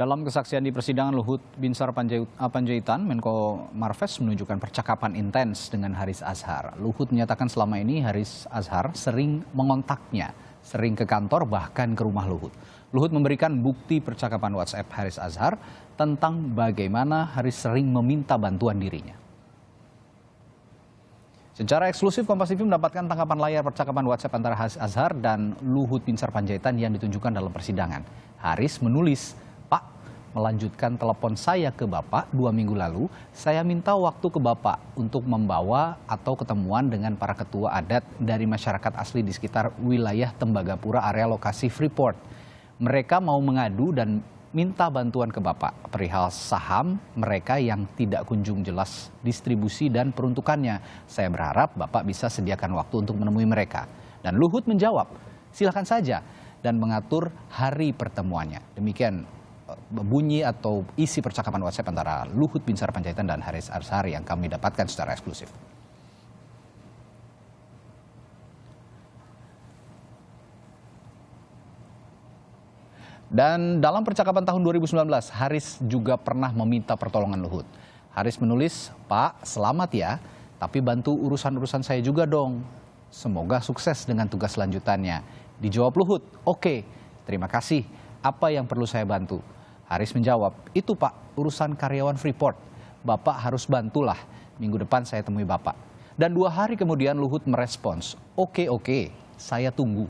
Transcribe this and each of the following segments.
Dalam kesaksian di persidangan, Luhut Binsar Panjaitan, Menko Marves, menunjukkan percakapan intens dengan Haris Azhar. Luhut menyatakan selama ini Haris Azhar sering mengontaknya, sering ke kantor bahkan ke rumah Luhut. Luhut memberikan bukti percakapan WhatsApp Haris Azhar tentang bagaimana Haris sering meminta bantuan dirinya. Secara eksklusif, Kompas TV mendapatkan tangkapan layar percakapan WhatsApp antara Haris Azhar dan Luhut Binsar Panjaitan yang ditunjukkan dalam persidangan. Haris menulis, "Pak, melanjutkan telepon saya ke Bapak 2 minggu lalu, saya minta waktu ke Bapak untuk membawa atau ketemuan dengan para ketua adat dari masyarakat asli di sekitar wilayah Tembagapura area lokasi Freeport. Mereka mau mengadu dan minta bantuan ke Bapak perihal saham mereka yang tidak kunjung jelas distribusi dan peruntukannya. Saya berharap Bapak bisa sediakan waktu untuk menemui mereka." Dan Luhut menjawab, "Silakan saja," dan mengatur hari pertemuannya. Demikian bunyi atau isi percakapan WhatsApp antara Luhut Binsar Panjaitan dan Haris Azhar yang kami dapatkan secara eksklusif. Dan dalam percakapan tahun 2019, Haris juga pernah meminta pertolongan Luhut. Haris menulis, "Pak, selamat ya, tapi bantu urusan-urusan saya juga dong. Semoga sukses dengan tugas selanjutannya." Dijawab Luhut, "Oke, terima kasih. Apa yang perlu saya bantu?" Haris menjawab, "Itu Pak, urusan karyawan Freeport. Bapak harus bantulah. Minggu depan saya temui Bapak." Dan 2 hari kemudian Luhut merespons, "Oke, saya tunggu."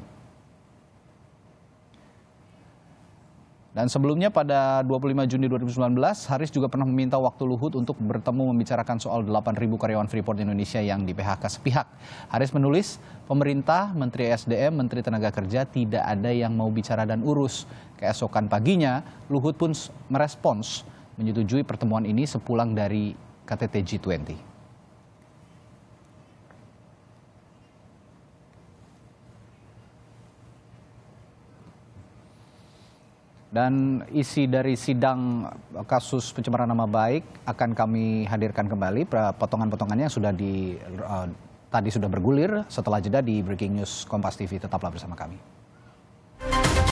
Dan sebelumnya pada 25 Juni 2019, Haris juga pernah meminta waktu Luhut untuk bertemu membicarakan soal 8.000 karyawan Freeport Indonesia yang di PHK sepihak. Haris menulis, "Pemerintah, Menteri SDM, Menteri Tenaga Kerja tidak ada yang mau bicara dan urus." Keesokan paginya, Luhut pun merespons menyetujui pertemuan ini sepulang dari KTT G20. Dan isi dari sidang kasus pencemaran nama baik akan kami hadirkan kembali. Potongan-potongannya sudah tadi sudah bergulir setelah jeda di Breaking News Kompas TV. Tetaplah bersama kami.